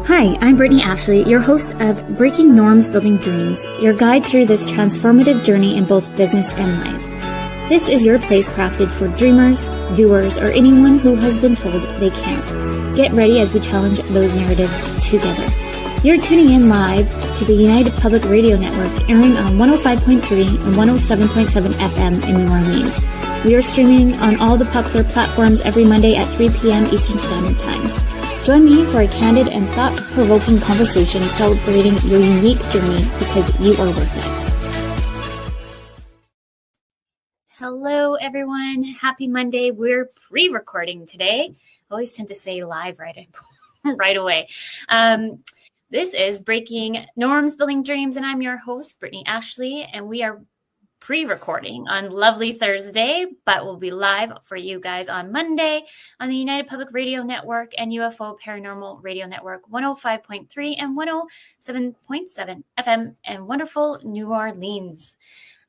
Hi, I'm Brittany Ashley, your host of Breaking Norms, Building Dreams, your guide through this transformative journey in both business and life. This is your place crafted for dreamers, doers, or anyone who has been told they can't. Get ready as we challenge those narratives together. You're tuning in live to the United Public Radio Network, airing on 105.3 and 107.7 FM in New Orleans. We are streaming on all the popular platforms every Monday at 3 p.m. Eastern Standard Time. Join me for a candid and thought-provoking conversation celebrating your unique journey because you are worth it. Hello, everyone. Happy Monday. We're pre-recording today. I always tend to say live right away. This is Breaking Norms, Building Dreams, and I'm your host, Brittany Ashley, and we are pre-recording on lovely Thursday, but we'll be live for you guys on Monday on the United Public Radio Network and UFO Paranormal Radio Network 105.3 and 107.7 FM in wonderful New Orleans.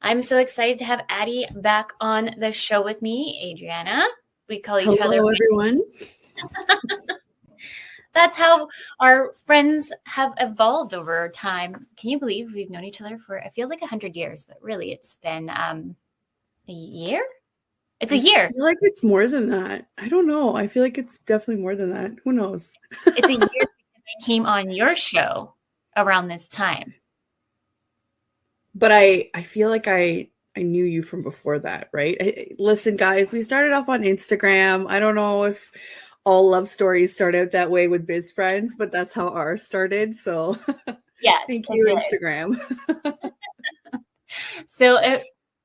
I'm so excited to have Addie back on the show with me, Adriana. We call each other. Hello, everyone. That's how our friends have evolved over time. Can you believe we've known each other for, it feels like 100 years, but really it's been a year? It's a year. I feel like it's more than that. I don't know. I feel like it's definitely more than that. Who knows? It's a year because I came on your show around this time. But I feel like I knew you from before that, right? Listen, guys, we started off on Instagram. I don't know if all love stories start out that way with biz friends, but that's how ours started. So yes, thank you, Instagram. So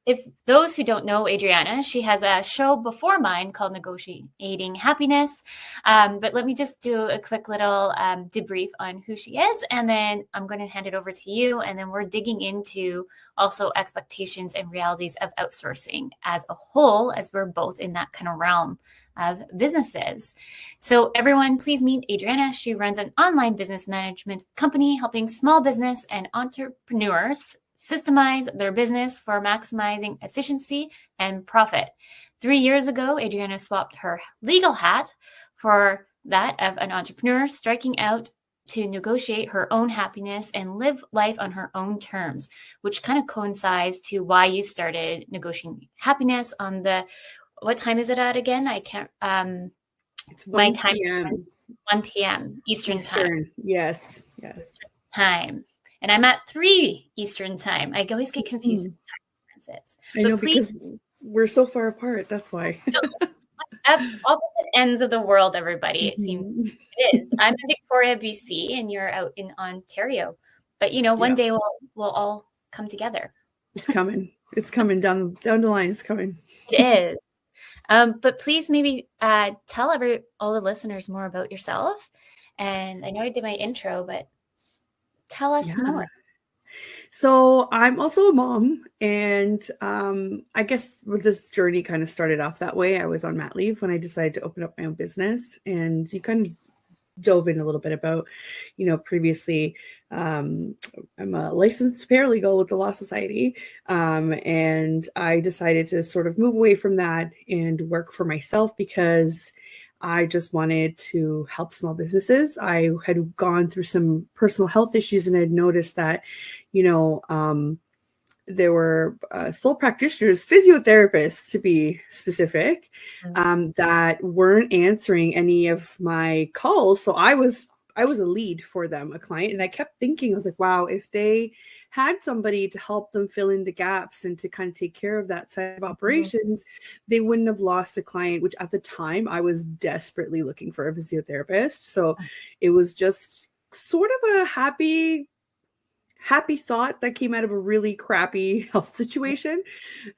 if those who don't know Adriana, she has a show before mine called Negotiating Happiness. But let me just do a quick little debrief on who she is, and then I'm going to hand it over to you. And then we're digging into also expectations and realities of outsourcing as a whole, as we're both in that kind of realm of businesses. So everyone, please meet Adriana. She runs an online business management company helping small business and entrepreneurs systemize their business for maximizing efficiency and profit. 3 years ago, Adriana swapped her legal hat for that of an entrepreneur, striking out to negotiate her own happiness and live life on her own terms, which kind of coincides to why you started Negotiating Happiness on the, what time is it at again? I can't, it's 1 my time p.m. is 1 p.m. Eastern time. Yes. Time. And I'm at 3 Eastern time. I always get confused with time differences. I know, because we're so far apart. That's why. At opposite ends of the world, everybody. It seems it is. I'm in Victoria, BC, and you're out in Ontario. But one day we'll all come together. It's coming. It's coming down the line. It's coming. It is. But please maybe tell all the listeners more about yourself. And I know I did my intro, but tell us more. So I'm also a mom, and I guess this journey kind of started off that way. I was on mat leave when I decided to open up my own business, and you kind of dove in a little bit about, previously, I'm a licensed paralegal with the Law Society, and I decided to sort of move away from that and work for myself because I just wanted to help small businesses. I had gone through some personal health issues and had noticed that, there were sole practitioners, physiotherapists to be specific, that weren't answering any of my calls. So I was a lead for them, a client. And I kept thinking, I was like, wow, if they had somebody to help them fill in the gaps and to kind of take care of that side of operations, they wouldn't have lost a client, which at the time I was desperately looking for a physiotherapist. So it was just sort of a happy thought that came out of a really crappy health situation.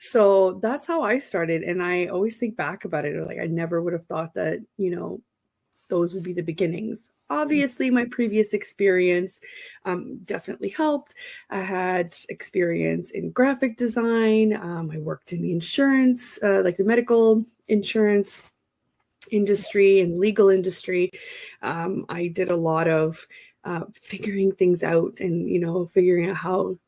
So that's how I started. And I always think back about it. Like, I never would have thought that, those would be the beginnings. Obviously, my previous experience definitely helped. I had experience in graphic design. I worked in the insurance, like the medical insurance industry and legal industry. I did a lot of figuring things out and, figuring out how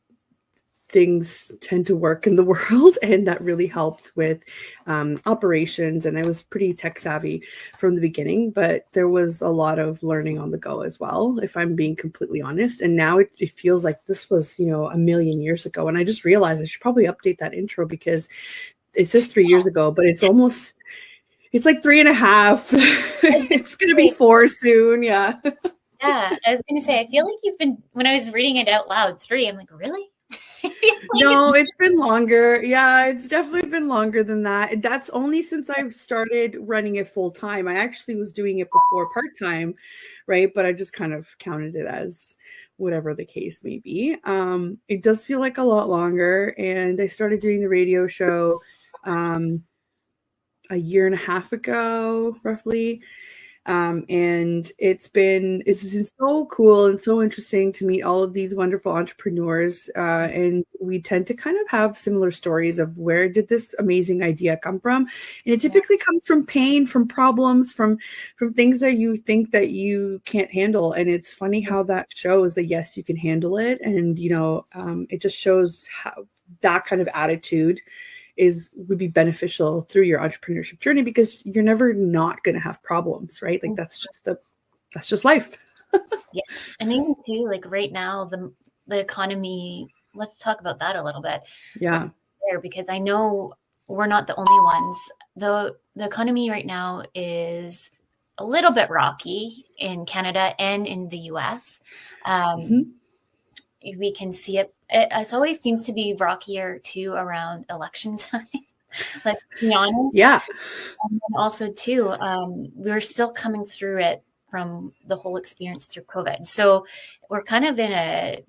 things tend to work in the world, and that really helped with operations. And I was pretty tech savvy from the beginning, but there was a lot of learning on the go as well, if I'm being completely honest. And now it feels like this was, a million years ago. And I just realized I should probably update that intro, because it says 3 years ago, but it's like 3.5. It's going to be 4 soon. Yeah. Yeah, I was going to say, I feel like when I was reading it out loud, 3, I'm like, really? No, it's been longer. Yeah, it's definitely been longer than that. That's only since I've started running it full time. I actually was doing it before part-time, right? But I just kind of counted it as whatever the case may be. It does feel like a lot longer. And I started doing the radio show a year and a half ago, roughly. And it's been so cool and so interesting to meet all of these wonderful entrepreneurs. And we tend to kind of have similar stories of, where did this amazing idea come from? And it typically comes from pain, from problems, from things that you think that you can't handle. And it's funny how that shows that, yes, you can handle it. And, it just shows how that kind of attitude would be beneficial through your entrepreneurship journey, because you're never not going to have problems, right? Like that's just life. Yeah. And even too, like right now, the economy, let's talk about that a little bit. Yeah. Because I know we're not the only ones. The economy right now is a little bit rocky in Canada and in the US. We can see it. It always seems to be rockier too around election time. Let's be honest. Yeah. And then also too, we're still coming through it from the whole experience through COVID. So we're kind of in a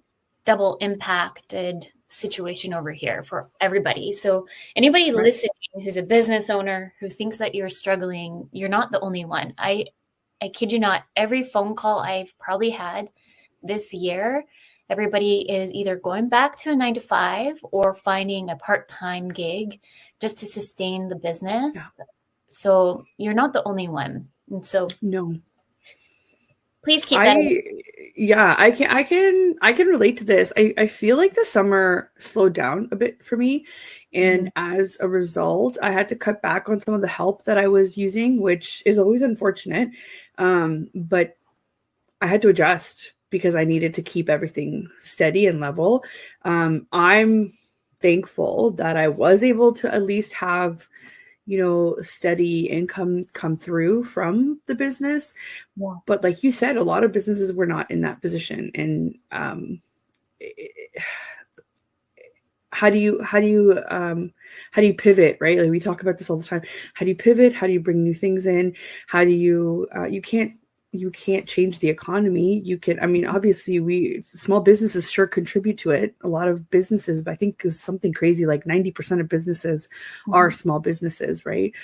double impacted situation over here for everybody. So anybody listening who's a business owner who thinks that you're struggling, you're not the only one. I kid you not, every phone call I've probably had this year, everybody is either going back to a 9-to-5 or finding a part-time gig just to sustain the business. Yeah. So you're not the only one. And so no, please keep that. Yeah, I can relate to this. I feel like the summer slowed down a bit for me. And as a result, I had to cut back on some of the help that I was using, which is always unfortunate. But I had to adjust, because I needed to keep everything steady and level. I'm thankful that I was able to at least have, steady income come through from the business. Yeah. But like you said, a lot of businesses were not in that position. And how do you pivot, right? Like we talk about this all the time. How do you pivot? How do you bring new things in? How do you can't change the economy. Obviously small businesses sure contribute to it. A lot of businesses, I think is something crazy, like 90% of businesses are small businesses, right?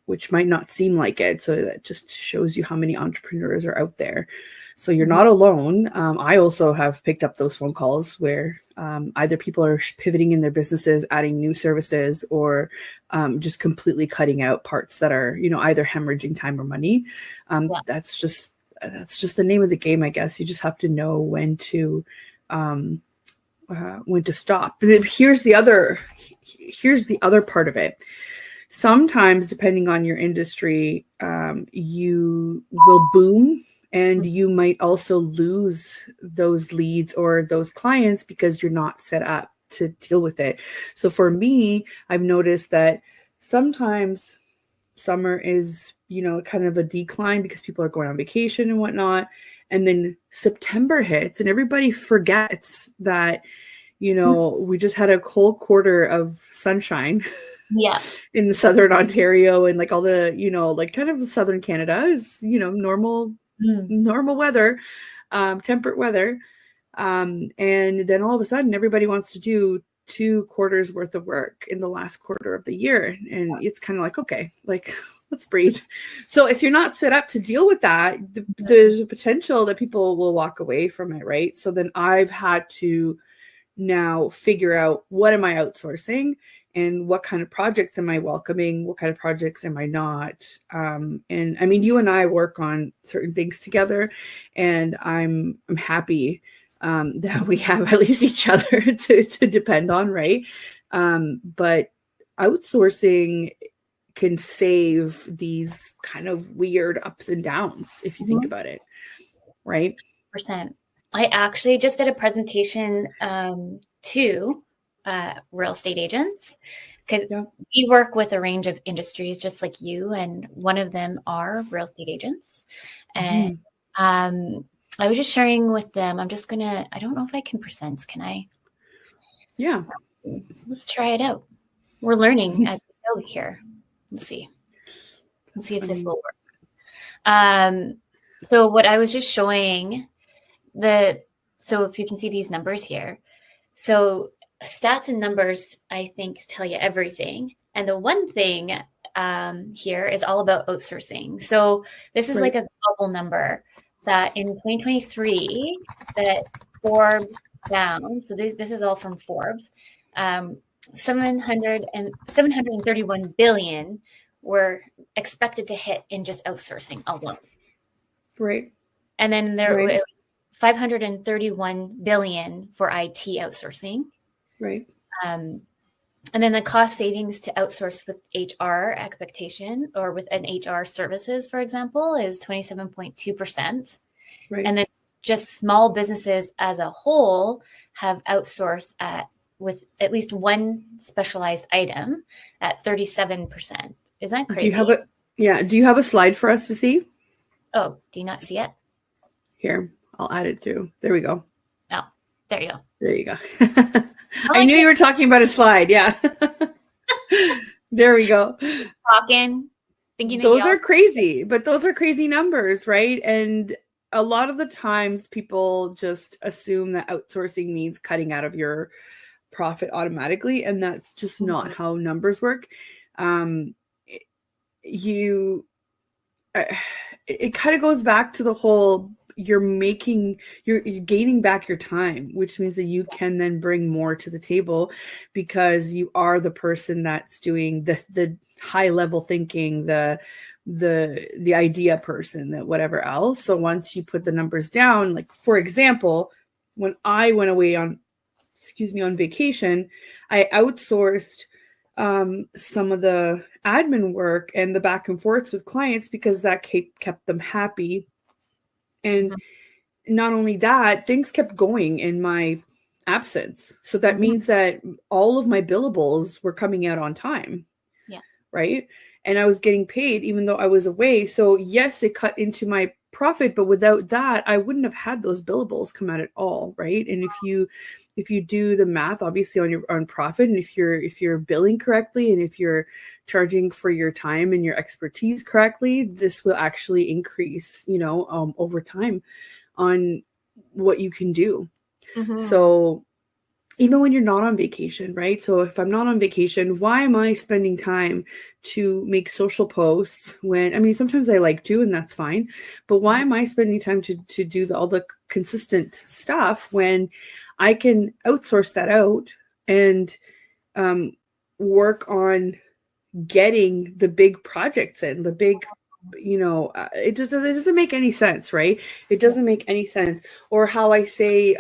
Which might not seem like it. So that just shows you how many entrepreneurs are out there. So you're not alone. I also have picked up those phone calls where either people are pivoting in their businesses, adding new services, or just completely cutting out parts that are, either hemorrhaging time or money. That's just the name of the game, I guess. You just have to know when to stop. Here's the other part of it. Sometimes, depending on your industry, you will boom. And you might also lose those leads or those clients because you're not set up to deal with it. So for me, I've noticed that sometimes summer is, kind of a decline because people are going on vacation and whatnot. And then September hits and everybody forgets that, we just had a whole quarter of sunshine. Yeah. In the southern Ontario and like all the, like kind of southern Canada is, normal weather, temperate weather. And then all of a sudden everybody wants to do 2 quarters worth of work in the last quarter of the year. And it's kind of like, okay, like let's breathe. So if you're not set up to deal with that, there's a potential that people will walk away from it. Right. So then I've had to now figure out, what am I outsourcing? And what kind of projects am I welcoming? What kind of projects am I not? And I mean, you and I work on certain things together, and I'm happy that we have at least each other to depend on, right? But outsourcing can save these kind of weird ups and downs if you think about it, right? %. I actually just did a presentation to real estate agents, because we work with a range of industries just like you, and one of them are real estate agents. And I was just sharing with them, I don't know if I can present, can I? Yeah. Let's try it out. We're learning as we go here. Let's see. If this will work. So what I was just showing, so if you can see these numbers here, so stats and numbers, I think, tell you everything. And the one thing here is all about outsourcing. So this is like a global number that in 2023 that Forbes found. So this is all from Forbes. 731 billion were expected to hit in just outsourcing alone. Right. And then there was 531 billion for IT outsourcing. Right. And then the cost savings to outsource with HR expectation or with an HR services, for example, is 27.2%. Right. And then just small businesses as a whole have outsourced with at least one specialized item at 37%. Is that crazy? Do you have a slide for us to see? Oh, do you not see it? Here, I'll add it too. There we go. Oh, there you go. There you go. I knew you were talking about a slide. Yeah. There we go. Thinking those are crazy, but those are crazy numbers, right? And a lot of the times people just assume that outsourcing means cutting out of your profit automatically. And that's just not how numbers work. It kind of goes back to the whole, you're gaining back your time, which means that you can then bring more to the table because you are the person that's doing the high level thinking, the idea person, that whatever else. So once you put the numbers down, like for example, when I went away on vacation, I outsourced some of the admin work and the back and forths with clients because that kept them happy. And not only that, things kept going in my absence. So that means that all of my billables were coming out on time. Yeah. Right. And I was getting paid even though I was away. So yes, it cut into my profit, but without that, I wouldn't have had those billables come out at all. Right. And if you do the math, obviously on profit, and if you're billing correctly, and if you're charging for your time and your expertise correctly, this will actually increase, over time on what you can do. So even when you're not on vacation, right? So if I'm not on vacation, why am I spending time to make social posts when, sometimes I like to, and that's fine, but why am I spending time to do all the consistent stuff when I can outsource that out and work on getting the big projects in, the big, it doesn't make any sense, right? It doesn't make any sense. Or how I say,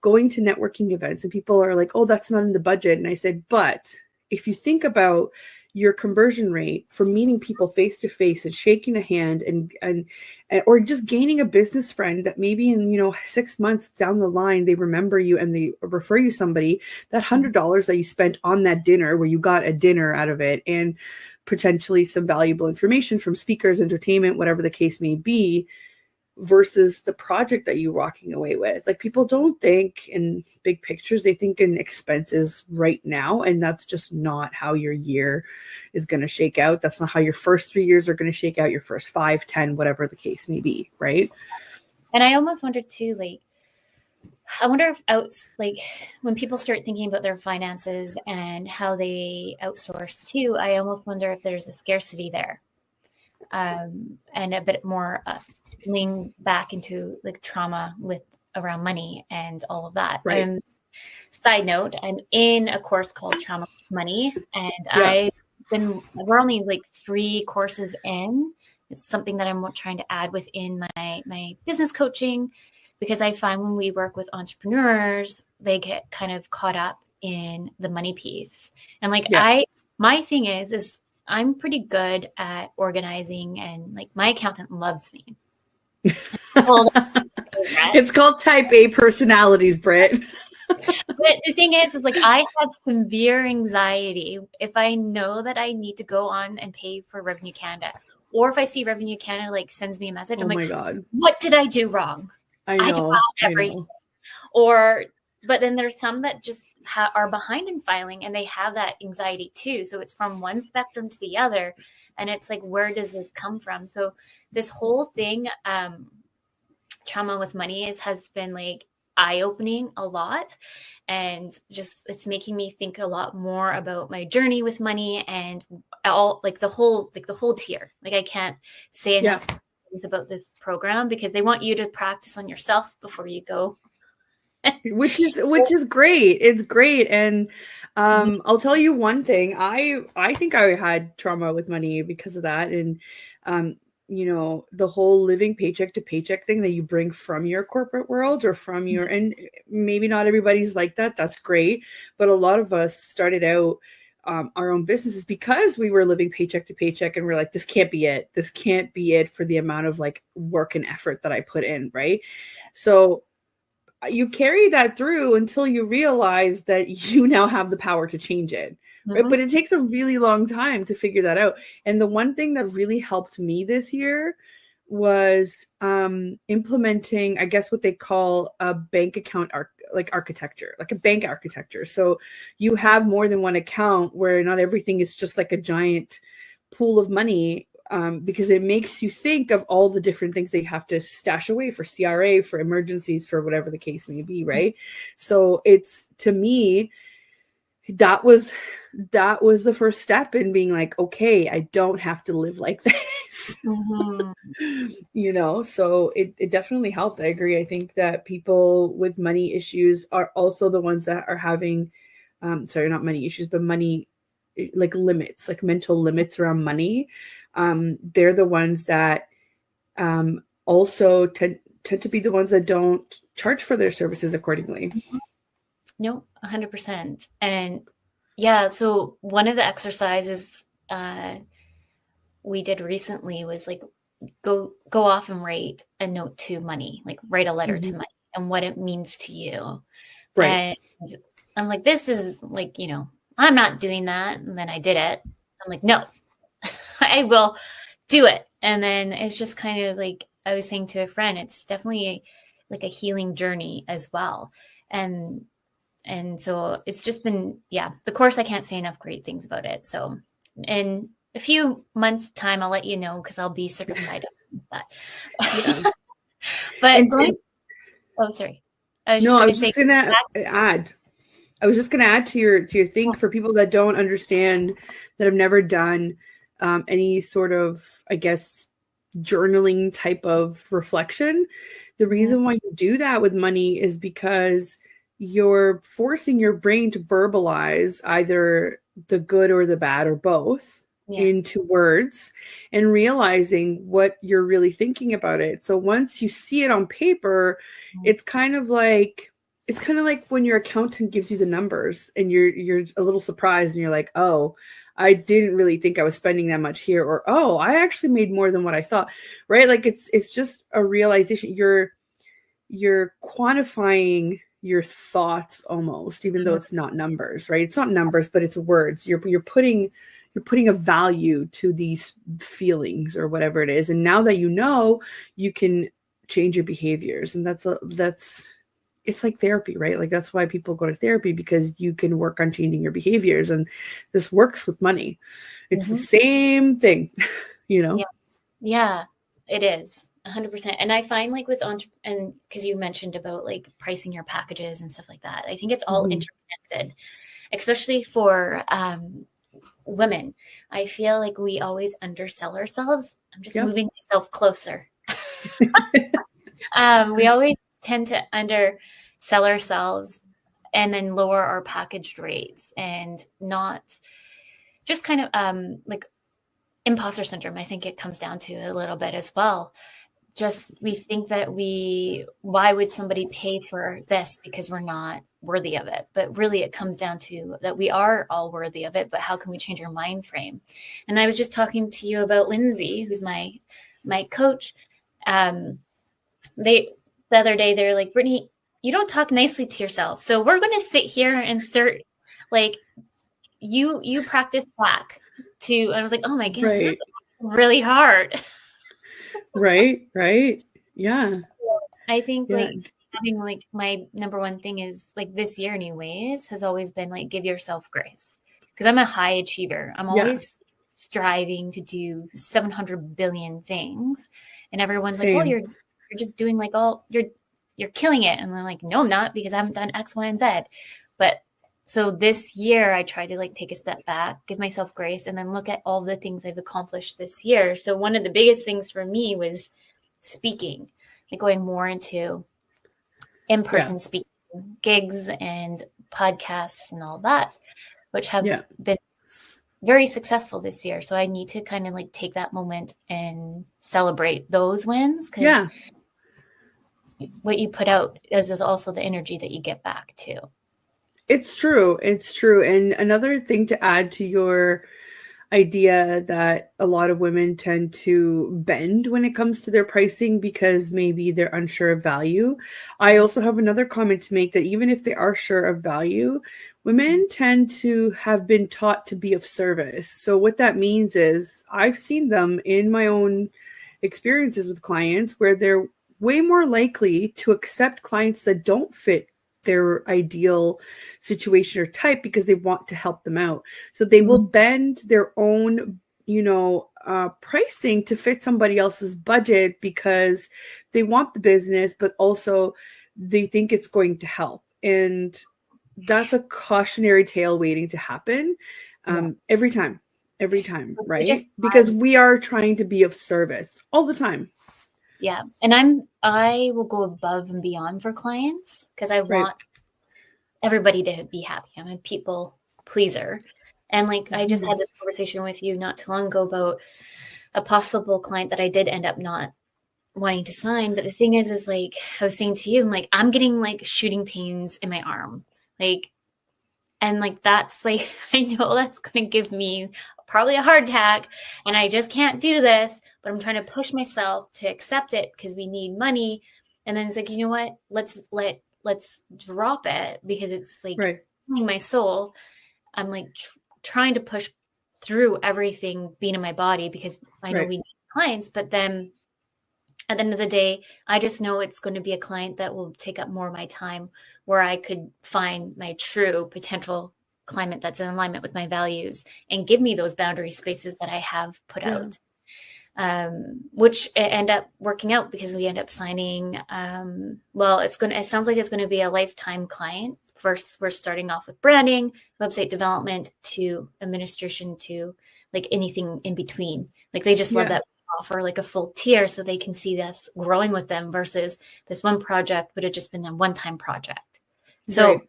going to networking events and people are like, oh, that's not in the budget. And I said, but if you think about your conversion rate from meeting people face to face and shaking a hand and or just gaining a business friend that maybe in 6 months down the line they remember you and they refer you somebody, that $100 that you spent on that dinner where you got a dinner out of it and potentially some valuable information from speakers, entertainment, whatever the case may be, versus the project that you're walking away with. Like, people don't think in big pictures, they think in expenses right now. And that's just not how your year is going to shake out. That's not how your first 3 years are going to shake out, your first 5, 10, whatever the case may be. Right. And I almost wonder too, I wonder if when people start thinking about their finances and how they outsource too, I almost wonder if there's a scarcity there. And a bit more lean back into trauma around money and all of that. Right. Side note, I'm in a course called Trauma Money, and we're only 3 courses in. It's something that I'm trying to add within my business coaching because I find when we work with entrepreneurs, they get kind of caught up in the money piece. And like my thing is I'm pretty good at organizing, and like my accountant loves me. It's called type A personalities, Britt. But the thing is like I have severe anxiety if I know that I need to go on and pay for Revenue Canada, or if I see Revenue Canada like sends me a message, I'm my like, God, what did I do wrong? I know everything. Or, but then there's some that just are behind in filing, and they have that anxiety too. So it's from one spectrum to the other, and it's like, where does this come from? So this whole thing, trauma with money has been like eye-opening a lot, and just it's making me think a lot more about my journey with money, and all like the whole tier. Like I can't say enough things about this program, because they want you to practice on yourself before you go. which is great. It's great. And I'll tell you one thing. I think I had trauma with money because of that. And you know, the whole living paycheck to paycheck thing that you bring from your corporate world or from your, and maybe not everybody's like that. That's great. But a lot of us started out our own businesses because we were living paycheck to paycheck, and we're like, this can't be it. This can't be it for the amount of like work and effort that I put in. Right. So you carry that through until you realize that you now have the power to change it. Right. But it takes a really long time to figure that out. And the one thing that really helped me this year was implementing, I guess, what they call a bank account architecture, like a bank architecture. So you have more than one account where not everything is just like a giant pool of money. Because it makes you think of all the different things that you have to stash away for CRA, for emergencies, for whatever the case may be, right? So it's, to me, that was the first step in being like, okay, I don't have to live like this. You know, so it definitely helped. I agree. I think that people with money issues are also the ones that are having, sorry, not money issues, but money, like limits, like mental limits around money. They're the ones that also tend to be the ones that don't charge for their services accordingly. No, 100%. And yeah, so one of the exercises we did recently was like go off and write a note to money, like write a letter to money and what it means to you. Right. And I'm like, this is like, you know, I'm not doing that. And then I did it. I'm like, no, I will do it. And then it's just kind of like I was saying to a friend, it's definitely like a healing journey as well. And so it's just been, the course, I can't say enough great things about it. So in a few months' time, I'll let you know, because I'll be certified on that. Yeah. But oh, sorry. I was just gonna add to your thing for people that don't understand, that have never done any sort of, I guess, journaling type of reflection. The reason why you do that with money is because you're forcing your brain to verbalize either the good or the bad or both into words, and realizing what you're really thinking about it. So once you see it on paper, it's kind of like when your accountant gives you the numbers and you're a little surprised and you're like, oh, I didn't really think I was spending that much here, or, oh, I actually made more than what I thought, right? Like it's just a realization. You're quantifying your thoughts almost, even though it's not numbers, right? It's not numbers, but it's words. You're putting a value to these feelings or whatever it is. And now that you know, you can change your behaviors. And it's like therapy, right? Like that's why people go to therapy, because you can work on changing your behaviors. And this works with money. It's the same thing, you know? Yeah, it is 100%. And I find like with and because you mentioned about like pricing your packages and stuff like that, I think it's all interconnected, especially for women. I feel like we always undersell ourselves. I'm just moving myself closer. We always tend to undersell ourselves and then lower our packaged rates, and not just kind of like imposter syndrome. I think it comes down to a little bit as well. we think that why would somebody pay for this because we're not worthy of it? But really it comes down to that we are all worthy of it, but how can we change our mind frame? And I was just talking to you about Lindsay, who's my coach. The other day, they're like, Brittany, you don't talk nicely to yourself. So we're going to sit here and start like, you practice back to, and I was like, oh my goodness, Right. this is really hard. Right. Yeah. I think Yeah. like having like my number one thing is like this year anyways has always been like give yourself grace, because I'm a high achiever. I'm always striving to do 700 billion things, and everyone's like, well, you're just doing like all you're killing it, and I'm like, no, I'm not, because I haven't done X, Y, and Z. But so this year I tried to like take a step back, give myself grace, and then look at all the things I've accomplished this year. So one of the biggest things for me was speaking, like going more into in-person speaking gigs and podcasts and all that, which have been very successful this year. So I need to kind of like take that moment and celebrate those wins, because what you put out is also the energy that you get back too. It's true. And another thing to add to your idea that a lot of women tend to bend when it comes to their pricing because maybe they're unsure of value. I also have another comment to make, that even if they are sure of value, women tend to have been taught to be of service. So what that means is I've seen them in my own experiences with clients where they're way more likely to accept clients that don't fit their ideal situation or type because they want to help them out. So they will bend their own, pricing to fit somebody else's budget because they want the business, but also they think it's going to help. And that's a cautionary tale waiting to happen every time, right? Because we are trying to be of service all the time. Yeah. And I will go above and beyond for clients because I want everybody to be happy. I'm a people pleaser. And like, I just had this conversation with you not too long ago about a possible client that I did end up not wanting to sign. But the thing is like, I was saying to you, I'm like, I'm getting like shooting pains in my arm. Like, and like, that's like, I know that's going to give me probably a heart attack, and I just can't do this, but I'm trying to push myself to accept it because we need money. And then it's like, you know what, let's drop it because it's like killing my soul. I'm like trying to push through everything being in my body because I know we need clients, but then at the end of the day, I just know it's going to be a client that will take up more of my time, where I could find my true potential climate that's in alignment with my values and give me those boundary spaces that I have put out, which end up working out because we end up signing. It sounds like it's going to be a lifetime client. First, we're starting off with branding, website development, to administration, to like anything in between. Like they just love that we offer like a full tier so they can see us growing with them versus this one project would have just been a one-time project. So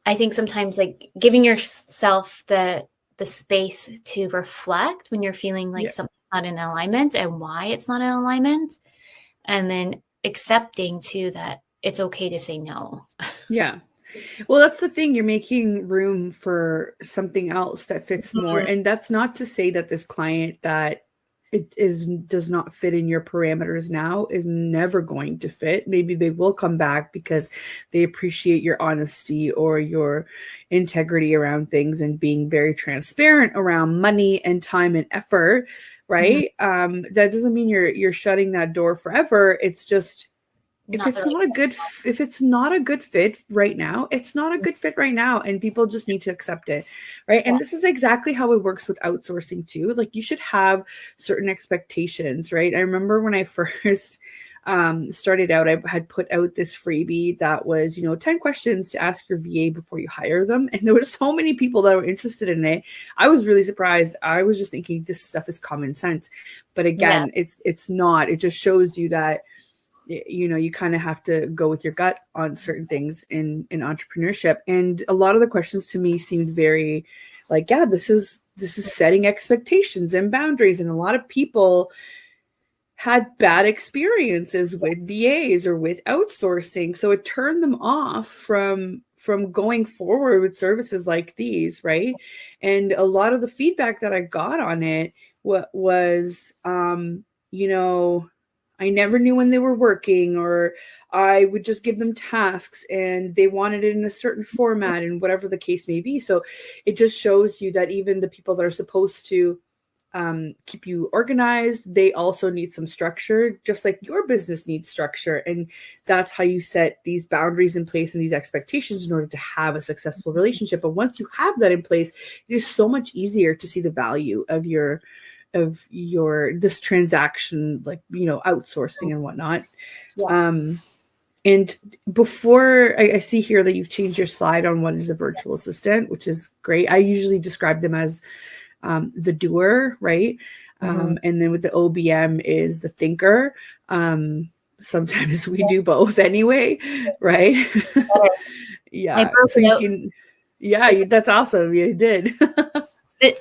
I think sometimes like giving yourself the space to reflect when you're feeling like something's not in alignment and why it's not in alignment, and then accepting too that it's okay to say no. Yeah. Well, that's the thing. You're making room for something else that fits more. And that's not to say that this client that does not fit in your parameters now is never going to fit. Maybe they will come back because they appreciate your honesty or your integrity around things and being very transparent around money and time and effort, right? That doesn't mean you're shutting that door forever. It's just, if it's not a good fit right now, it's not a good fit right now. And people just need to accept it. Right. And this is exactly how it works with outsourcing too. Like you should have certain expectations, right? I remember when I first started out, I had put out this freebie that was, 10 questions to ask your VA before you hire them. And there were so many people that were interested in it. I was really surprised. I was just thinking this stuff is common sense. But again, it's not. It just shows you that you kind of have to go with your gut on certain things in entrepreneurship. And a lot of the questions to me seemed very like, this is setting expectations and boundaries. And a lot of people had bad experiences with VAs or with outsourcing. So it turned them off from going forward with services like these, right? And a lot of the feedback that I got on it was, you know, I never knew when they were working, or I would just give them tasks and they wanted it in a certain format, and whatever the case may be. So it just shows you that even the people that are supposed to keep you organized, they also need some structure, just like your business needs structure. And that's how you set these boundaries in place and these expectations in order to have a successful relationship. But once you have that in place, it is so much easier to see the value of your this transaction, like, you know, outsourcing and whatnot. Yeah. And before I see here that you've changed your slide on what is a virtual assistant, which is great. I usually describe them as the doer, right? And then with the OBM is the thinker. Sometimes we do both anyway, right? Yeah. So you can, yeah, that's awesome. You did.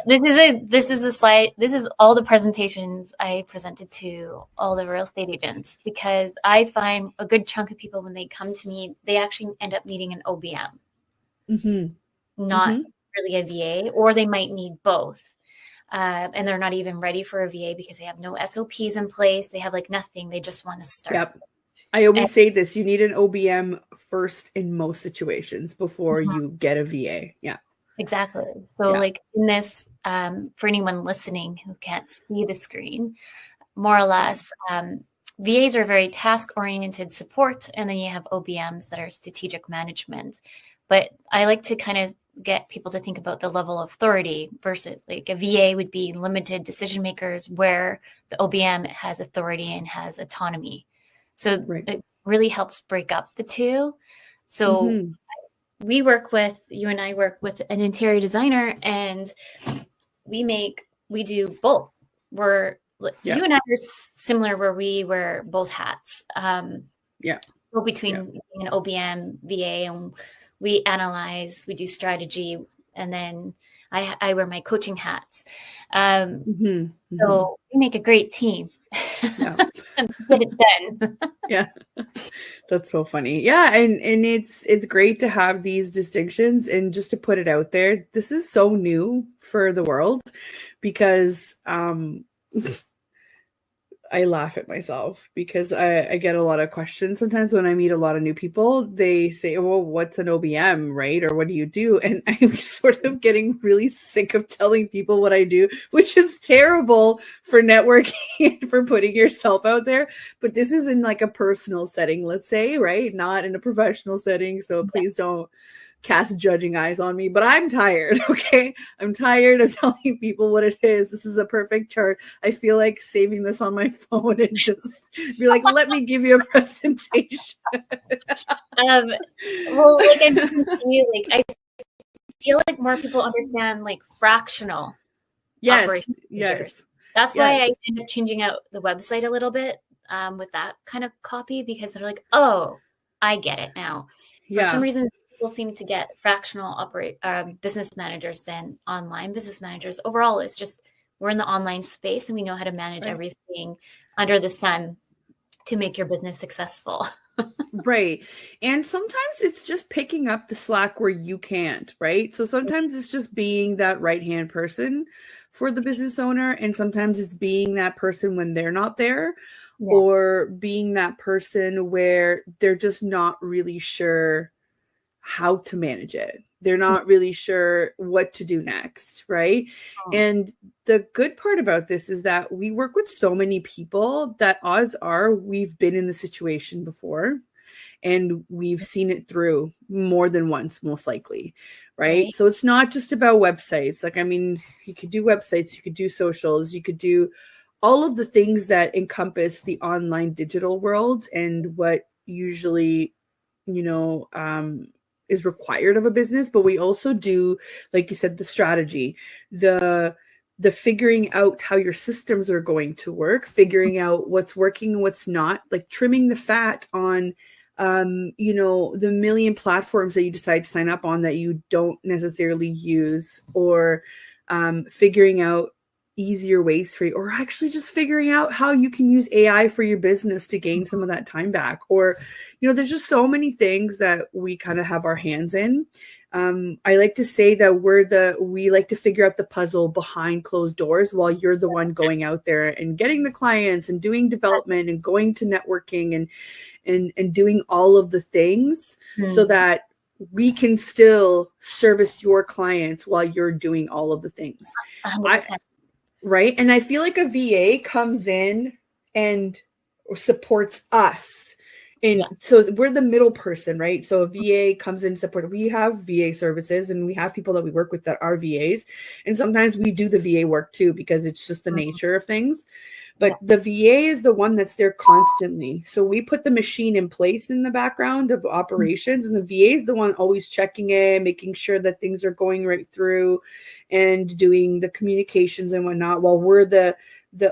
This is a slide. This is all the presentations I presented to all the real estate agents, because I find a good chunk of people, when they come to me, they actually end up needing an OBM, not really a VA, or they might need both. And they're not even ready for a VA because they have no SOPs in place. They have like nothing. They just want to start. Yep. I always say this, you need an OBM first in most situations before you get a VA. Yeah. Exactly. So like in this, for anyone listening who can't see the screen, more or less, VAs are very task-oriented support, and then you have OBMs that are strategic management. But I like to kind of get people to think about the level of authority versus, like, a VA would be limited decision makers, where the OBM has authority and has autonomy. So it really helps break up the two. So you and I work with an interior designer, and we do both. You and I are similar, where we wear both hats. Go between an OBM, VA, and we analyze, we do strategy, and then I wear my coaching hats. So we make a great team. Get it done. Yeah. That's so funny. Yeah. And it's great to have these distinctions, and just to put it out there, this is so new for the world, because I laugh at myself, because I get a lot of questions sometimes when I meet a lot of new people. They say, well, what's an OBM, right? Or what do you do? And I'm sort of getting really sick of telling people what I do, which is terrible for networking and for putting yourself out there. But this is in like a personal setting, let's say, right? Not in a professional setting. So please don't cast judging eyes on me, but I'm tired. Okay. I'm tired of telling people what it is. This is a perfect chart. I feel like saving this on my phone and just be like, let me give you a presentation. Well, like I mentioned to you, like, I feel like more people understand like fractional operations. Yes. That's why I end up changing out the website a little bit with that kind of copy, because they're like, oh, I get it now. For some reason, people seem to get fractional business managers than online business managers. Overall, it's just, we're in the online space and we know how to manage everything under the sun to make your business successful. Right. And sometimes it's just picking up the slack where you can't, right? So sometimes it's just being that right-hand person for the business owner. And sometimes it's being that person when they're not there, or being that person where they're just not really sure how to manage it. They're not really sure what to do next, right? And the good part about this is that we work with so many people that odds are we've been in the situation before, and we've seen it through more than once, most likely, right? So it's not just about websites. Like, I mean, you could do websites, you could do socials, you could do all of the things that encompass the online digital world, and what usually, you know, is required of a business. But we also do, like you said, the strategy, the figuring out how your systems are going to work, figuring out what's working and what's not, like trimming the fat on, you know, the million platforms that you decide to sign up on that you don't necessarily use, or figuring out easier ways for you, or actually just figuring out how you can use AI for your business to gain some of that time back. Or, there's just so many things that we kind of have our hands in. I like to say that we like to figure out the puzzle behind closed doors while you're the one going out there and getting the clients and doing development and going to networking and doing all of the things so that we can still service your clients while you're doing all of the things. 100%. Right. And I feel like a VA comes in and supports us. And so we're the middle person, right? So a VA comes in support. We have VA services and we have people that we work with that are VAs. And sometimes we do the VA work too, because it's just the nature of things. But the VA is the one that's there constantly. So we put the machine in place in the background of operations, and the VA is the one always checking it, making sure that things are going right through and doing the communications and whatnot, while we're the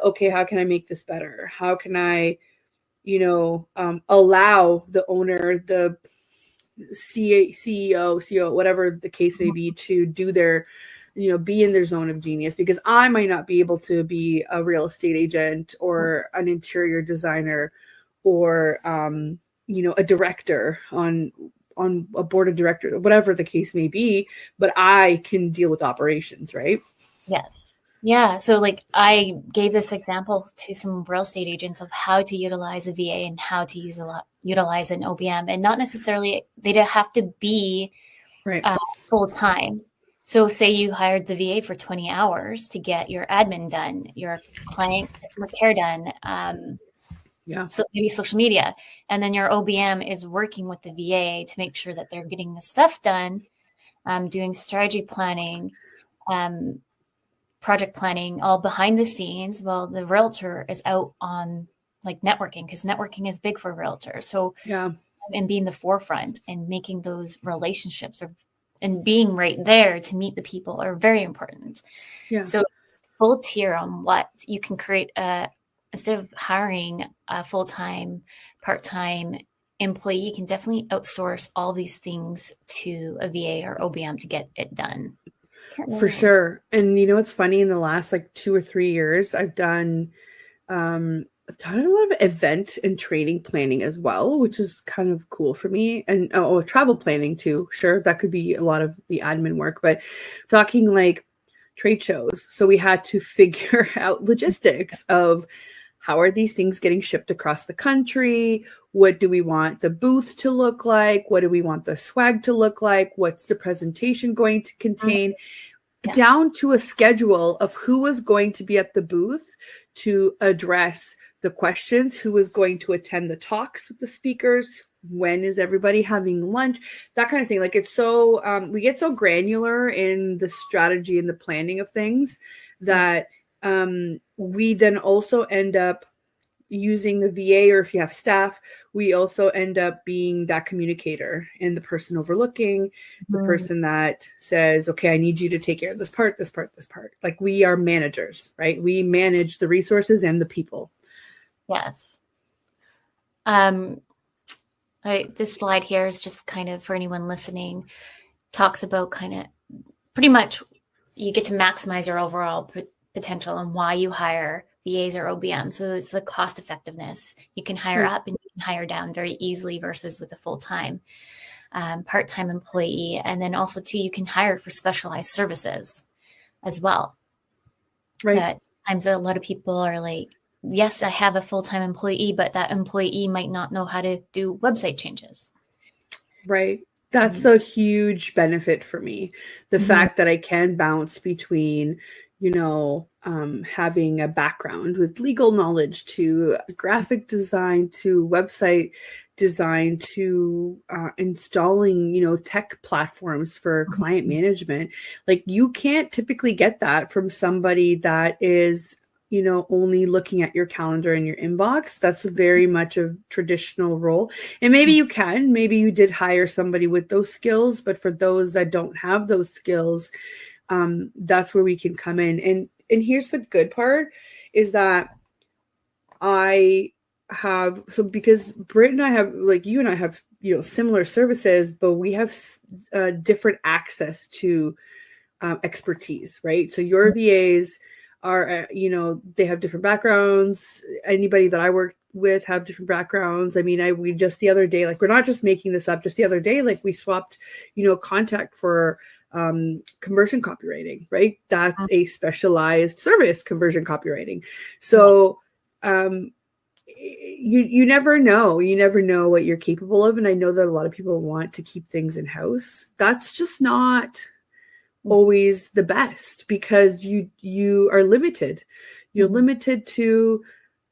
okay, how can I make this better? How can I, allow the owner, the CEO, whatever the case may be, to do their, be in their zone of genius, because I might not be able to be a real estate agent or an interior designer or, a director on a board of directors, whatever the case may be, but I can deal with operations, right? Yes. Yeah. So like I gave this example to some real estate agents of how to utilize a VA and how to utilize an OBM, and not necessarily, they don't have to be full time. So say you hired the VA for 20 hours to get your admin done, your client customer care done, so maybe social media, and then your OBM is working with the VA to make sure that they're getting the stuff done, doing strategy planning, project planning, all behind the scenes, while the realtor is out on like networking, because networking is big for a realtor. So and being the forefront and making those relationships and being right there to meet the people are very important. So it's full tier on what you can create. Instead of hiring a full-time, part-time employee, you can definitely outsource all these things to a VA or OBM to get it done. For sure. And it's funny, in the last like 2 or 3 years, I've done a lot of event and training planning as well, which is kind of cool for me. And travel planning too. Sure, that could be a lot of the admin work, but talking like trade shows. So we had to figure out logistics of how are these things getting shipped across the country? What do we want the booth to look like? What do we want the swag to look like? What's the presentation going to contain? Down to a schedule of who was going to be at the booth to address the questions, who was going to attend the talks with the speakers, when is everybody having lunch, that kind of thing. Like, it's so, we get so granular in the strategy and the planning of things that we then also end up using the VA, or if you have staff, we also end up being that communicator and the person overlooking, the person that says, okay, I need you to take care of this part, this part, this part. Like, we are managers, right? We manage the resources and the people. Yes. This slide here is just kind of, for anyone listening, talks about kind of pretty much you get to maximize your overall potential and why you hire VAs or OBM. So it's the cost effectiveness. You can hire up and you can hire down very easily versus with a full-time, part-time employee. And then also too, you can hire for specialized services as well. Right. Sometimes a lot of people are like, yes, I have a full-time employee, but that employee might not know how to do website changes. Right. That's a huge benefit for me. The fact that I can bounce between, having a background with legal knowledge to graphic design, to website design, to installing, tech platforms for client management. Like, you can't typically get that from somebody that is only looking at your calendar and your inbox. That's very much a traditional role. And maybe you did hire somebody with those skills, but for those that don't have those skills, that's where we can come in. And here's the good part is that because Britt and I have, like, you and I have, similar services, but we have different access to expertise, right? So your VAs are, they have different backgrounds. Anybody that I work with have different backgrounds. I mean, we just the other day, like, we're not just making this up, just the other day, like, we swapped, contact for conversion copywriting, right? That's a specialized service, conversion copywriting. So you never know. You never know what you're capable of. And I know that a lot of people want to keep things in-house. That's just not always the best, because you are limited. You're limited to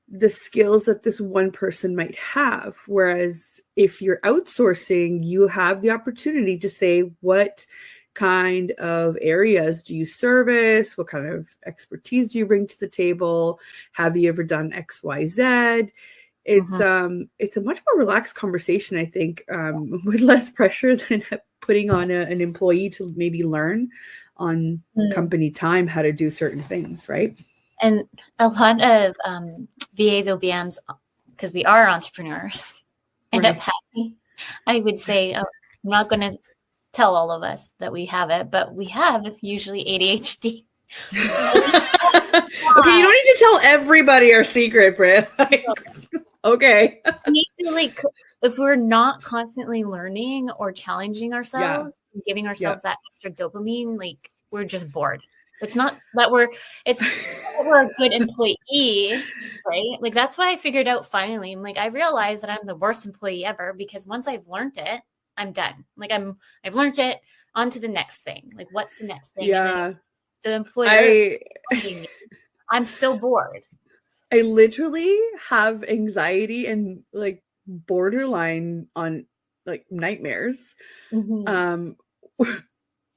the skills that this one person might have. Whereas if you're outsourcing, you have the opportunity to say, what kind of areas do you service? What kind of expertise do you bring to the table? Have you ever done XYZ? It's a much more relaxed conversation, I think, with less pressure than putting on an employee to maybe learn on company time how to do certain things, right? And a lot of VAs, OBMs, because we are entrepreneurs, end up having, I would say, I'm not going to tell all of us that we have it, but we have usually ADHD. Okay, you don't need to tell everybody our secret, Britt. Okay. If we're not constantly learning or challenging ourselves, giving ourselves that extra dopamine, like, we're just bored. It's not that we're a good employee, right? Like, that's why I figured out finally. I'm like, I realized that I'm the worst employee ever, because once I've learned it, I'm done. Like, I've learned it, on to the next thing. Like, what's the next thing? Yeah. The employer I'm so bored. I literally have anxiety and, like, borderline on, like, nightmares,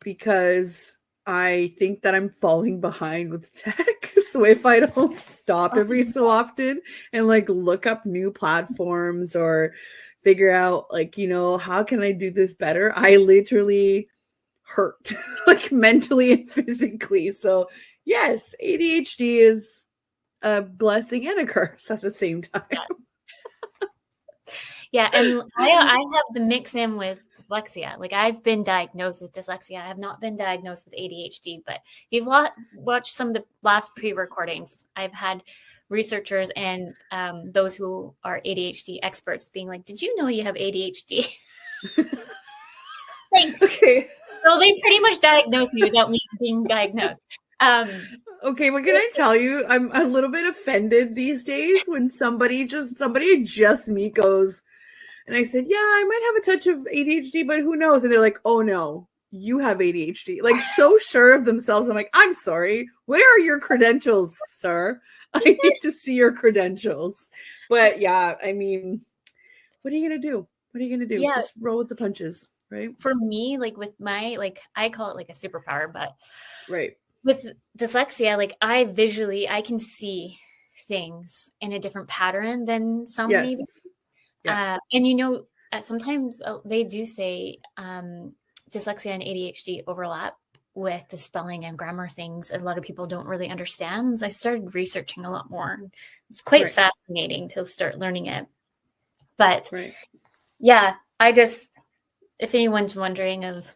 because I think that I'm falling behind with tech. So if I don't stop every so often and, like, look up new platforms or figure out, like, how can I do this better, I literally hurt, like, mentally and physically. So yes, ADHD is a blessing and a curse at the same time. Yeah, and I have the mix in with dyslexia. Like, I've been diagnosed with dyslexia. I have not been diagnosed with ADHD, but if you've watched some of the last pre-recordings, I've had researchers and those who are ADHD experts being like, did you know you have ADHD? Thanks. Okay. So they pretty much diagnosed me without me being diagnosed. Okay, what can I tell you? I'm a little bit offended these days when somebody just me goes, and I said, yeah, I might have a touch of ADHD, but who knows? And they're like, oh no, you have ADHD. Like, so sure of themselves. I'm like, I'm sorry, where are your credentials, sir? I need to see your credentials. But yeah, I mean, what are you gonna do? What are you gonna do? Yeah. Just roll with the punches, right? For me, like, with my, like, I call it like a superpower, but right. With dyslexia, like, I can see things in a different pattern than some maybe. Yeah. And sometimes they do say dyslexia and ADHD overlap with the spelling and grammar things. A lot of people don't really understand. I started researching a lot more. It's quite fascinating to start learning it. But yeah, if anyone's wondering of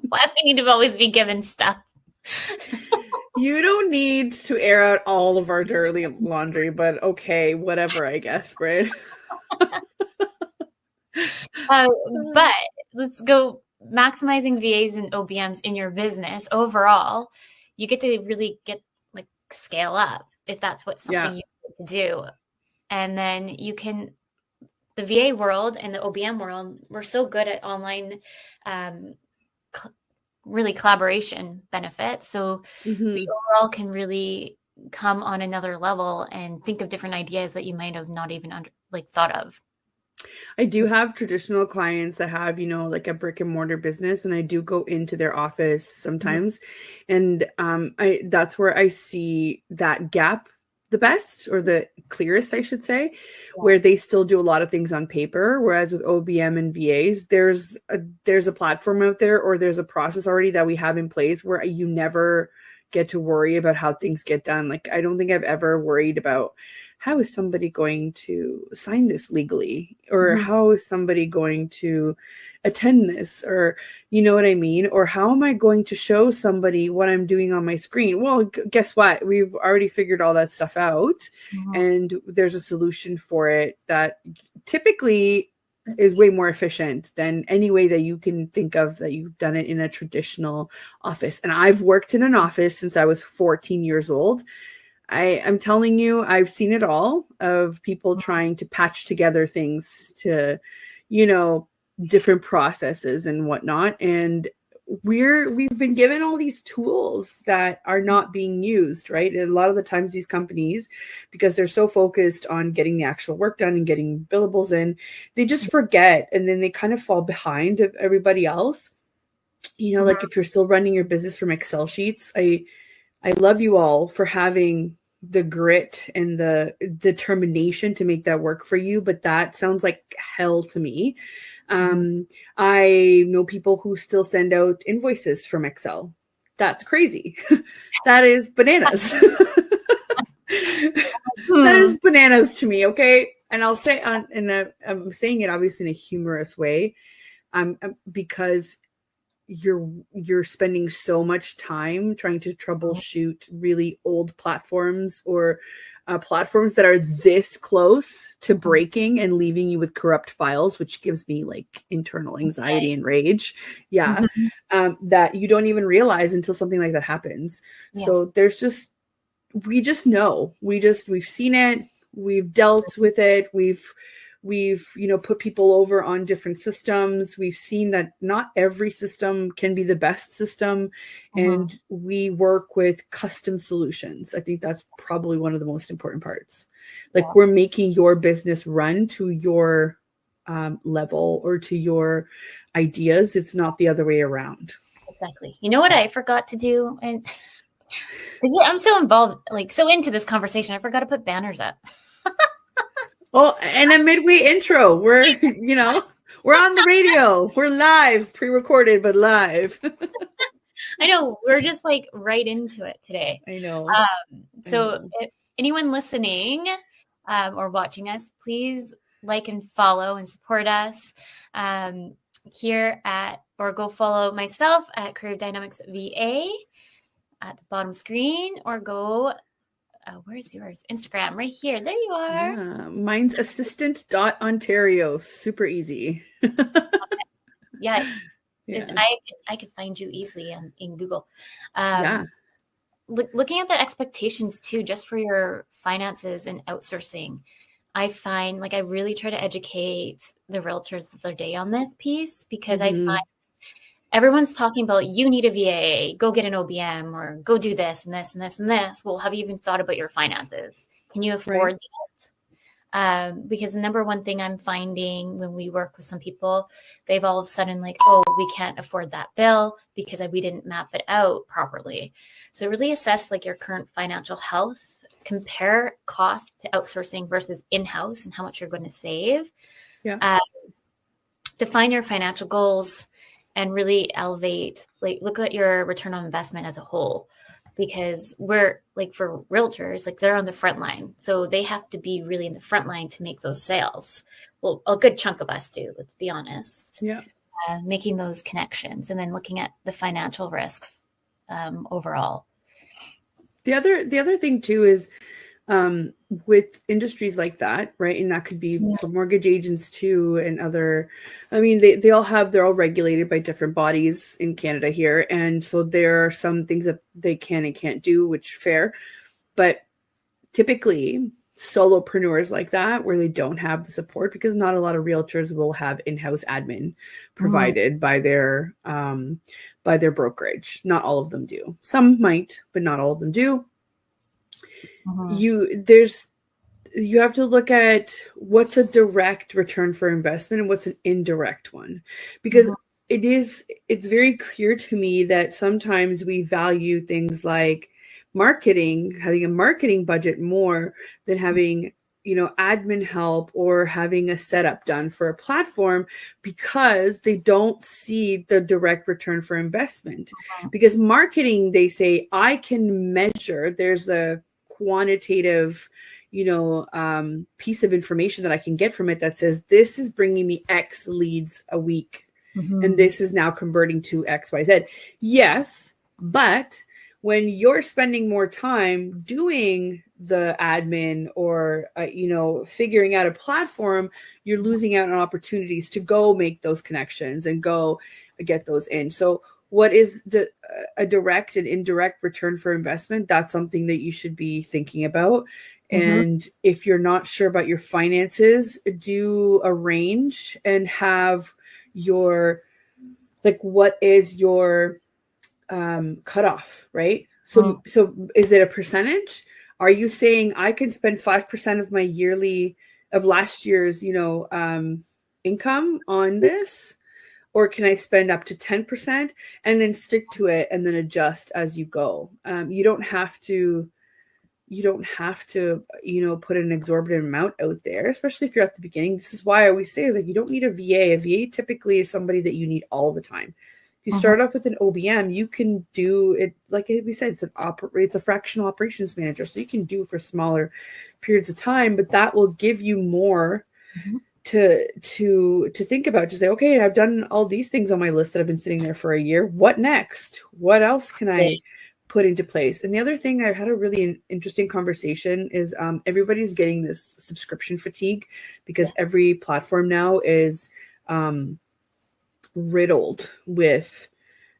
why we need to always be given stuff. You don't need to air out all of our dirty laundry, but okay, whatever, I guess, right? But let's go maximizing VAs and OBMs in your business overall. You get to really scale up if that's what something you want to do. And then you can, the VA world and the OBM world, we're so good at online really collaboration benefits. So we overall can really come on another level and think of different ideas that you might have not even thought of. I do have traditional clients that have, like a brick and mortar business, and I do go into their office sometimes. And that's where I see that gap the best, or the clearest, I should say, where they still do a lot of things on paper. Whereas with OBM and VAs, there's a platform out there, or there's a process already that we have in place where you never get to worry about how things get done. Like, I don't think I've ever worried about how is somebody going to sign this legally, or how is somebody going to attend this, or you know what I mean? Or how am I going to show somebody what I'm doing on my screen? Well, guess what? We've already figured all that stuff out, and there's a solution for it that typically is way more efficient than any way that you can think of that you've done it in a traditional office. And I've worked in an office since I was 14 years old. I'm telling you, I've seen it all, of people trying to patch together things to, you know, different processes and whatnot. And we've been given all these tools that are not being used, right? And a lot of the times these companies, because they're so focused on getting the actual work done and getting billables in, they just forget, and then they kind of fall behind of everybody else. You know, like if you're still running your business from Excel sheets, I love you all for having the grit and the determination to make that work for you, but that sounds like hell to me. I know people who still send out invoices from Excel. That's crazy. That is bananas. That is bananas to me. Okay. And I'll say, I'm saying it obviously in a humorous way, because you're spending so much time trying to troubleshoot really old platforms, or platforms that are this close to breaking and leaving you with corrupt files, which gives me like internal anxiety and rage. Yeah. That you don't even realize until something like that happens. So we just know, we've seen it, we've dealt with it, we've you know, put people over on different systems. We've seen that not every system can be the best system, and we work with custom solutions. I think that's probably one of the most important parts. Like, we're making your business run to your level or to your ideas. It's not the other way around. Exactly. You know what I forgot to do? And because I'm so involved, like so into this conversation, I forgot to put banners up. Oh, and a midway intro. We're, you know, we're on the radio. We're live, pre-recorded, but live. I know. We're just like right into it today. I know. So if anyone listening or watching us, please like and follow and support us here or go follow myself at Creative Dynamics VA at the bottom screen, or go where's yours? Instagram, right here. There you are. Yeah, mine's assistant.ontario. Super easy. Yeah. I could find you easily in Google. Looking at the expectations too, just for your finances and outsourcing, I find like I really try to educate the realtors the other day on this piece, because I find everyone's talking about, you need a VA, go get an OBM, or go do this and this and this and this. Well, have you even thought about your finances? Can you afford that? Because the number one thing I'm finding when we work with some people, they've all of a sudden like, oh, we can't afford that bill because we didn't map it out properly. So really assess like your current financial health, compare cost to outsourcing versus in-house and how much you're going to save. Define your financial goals, and really elevate, like look at your return on investment as a whole, because we're like, for realtors, like they're on the front line. So they have to be really in the front line to make those sales. Well, a good chunk of us do, let's be honest. Making those connections and then looking at the financial risks overall. The other thing too is with industries like that, right? And that could be for mortgage agents too, and other, I mean, they're all regulated by different bodies in Canada here. And so there are some things that they can and can't do, which fair. But typically solopreneurs like that, where they don't have the support, because not a lot of realtors will have in-house admin provided by their brokerage. Not all of them do. Some might, but not all of them do. You have to look at what's a direct return for investment and what's an indirect one, because it's very clear to me that sometimes we value things like marketing, having a marketing budget more than having, admin help or having a setup done for a platform because they don't see the direct return for investment. Because marketing, they say, I can measure, there's a quantitative piece of information that I can get from it that says this is bringing me X leads a week, and this is now converting to XYZ. Yes, but when you're spending more time doing the admin or figuring out a platform, you're losing out on opportunities to go make those connections and go get those in. So what is a direct and indirect return for investment? That's something that you should be thinking about. And if you're not sure about your finances, do a range and have your, what is your cutoff, right? So is it a percentage? Are you saying I can spend 5% of my of last year's, income on this? Or can I spend up to 10% and then stick to it and then adjust as you go? You don't have to, put an exorbitant amount out there, especially if you're at the beginning. This is why I always say is you don't need a VA. A VA typically is somebody that you need all the time. If you start off with an OBM, you can do it, like we said, it's a fractional operations manager. So you can do for smaller periods of time, but that will give you more to think about. To say, okay, I've done all these things on my list that have been sitting there for a year. What next? What else can I put into place? And the other thing, I had a really interesting conversation is everybody's getting this subscription fatigue because every platform now is riddled with,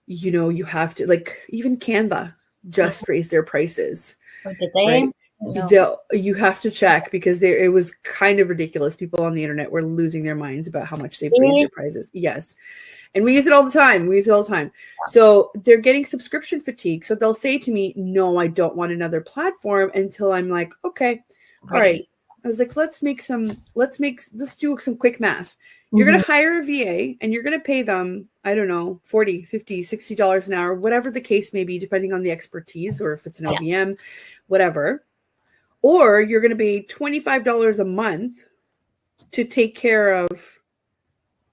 you have to, even Canva just raised their prices. Oh, did they? Right? No. You have to check because it was kind of ridiculous. People on the internet were losing their minds about how much they've raised their prices. Yes. And we use it all the time. So they're getting subscription fatigue. So they'll say to me, no, I don't want another platform, until I'm like, okay, all right. I was like, let's do some quick math. You're going to hire a VA and you're going to pay them, I don't know, $40, $50, $60 an hour, whatever the case may be, depending on the expertise, or if it's an OBM, whatever. Or you're going to pay $25 a month to take care of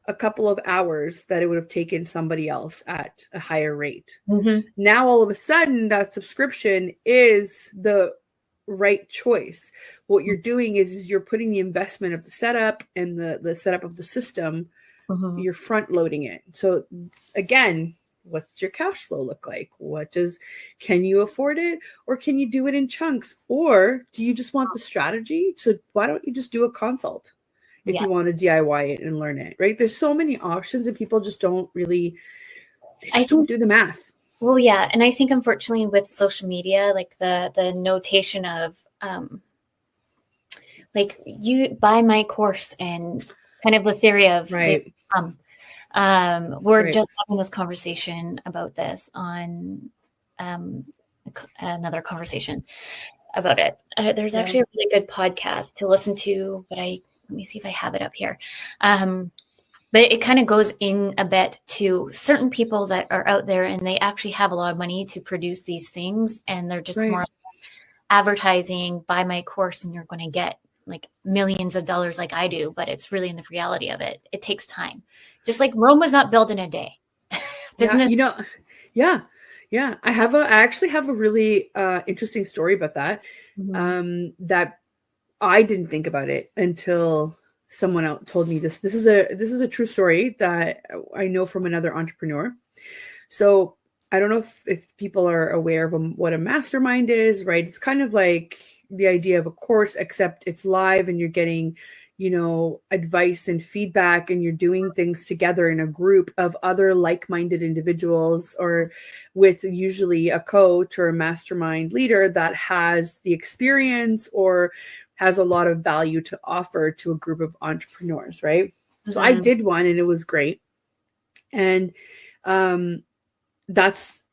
a couple of hours that it would have taken somebody else at a higher rate. Now, all of a sudden, that subscription is the right choice. What you're doing is you're putting the investment of the setup and the setup of the system, you're front loading it. So again, what's your cash flow look like? Can you afford it, or can you do it in chunks? Or do you just want the strategy? So why don't you just do a consult if you want to DIY it and learn it, right? There's so many options and people just don't really, don't do the math. Well, yeah. And I think unfortunately with social media, the notation of you buy my course, and kind of the theory of we're just having this conversation about this on another conversation about it. There's actually a really good podcast to listen to, but let me see if I have it up here. But it kind of goes in a bit to certain people that are out there and they actually have a lot of money to produce these things, and they're just more advertising, buy my course and you're going to get millions of dollars like I do. But it's really in the reality of it. It takes time. Just like Rome was not built in a day. Business. Yeah. I actually have a really interesting story about that. That I didn't think about it until someone else told me this. This is a true story that I know from another entrepreneur. So I don't know if people are aware of what a mastermind is, right? It's kind of like the idea of a course, except it's live and you're getting, advice and feedback, and you're doing things together in a group of other like-minded individuals, or with usually a coach or a mastermind leader that has the experience or has a lot of value to offer to a group of entrepreneurs, right? So I did one and it was great. And that's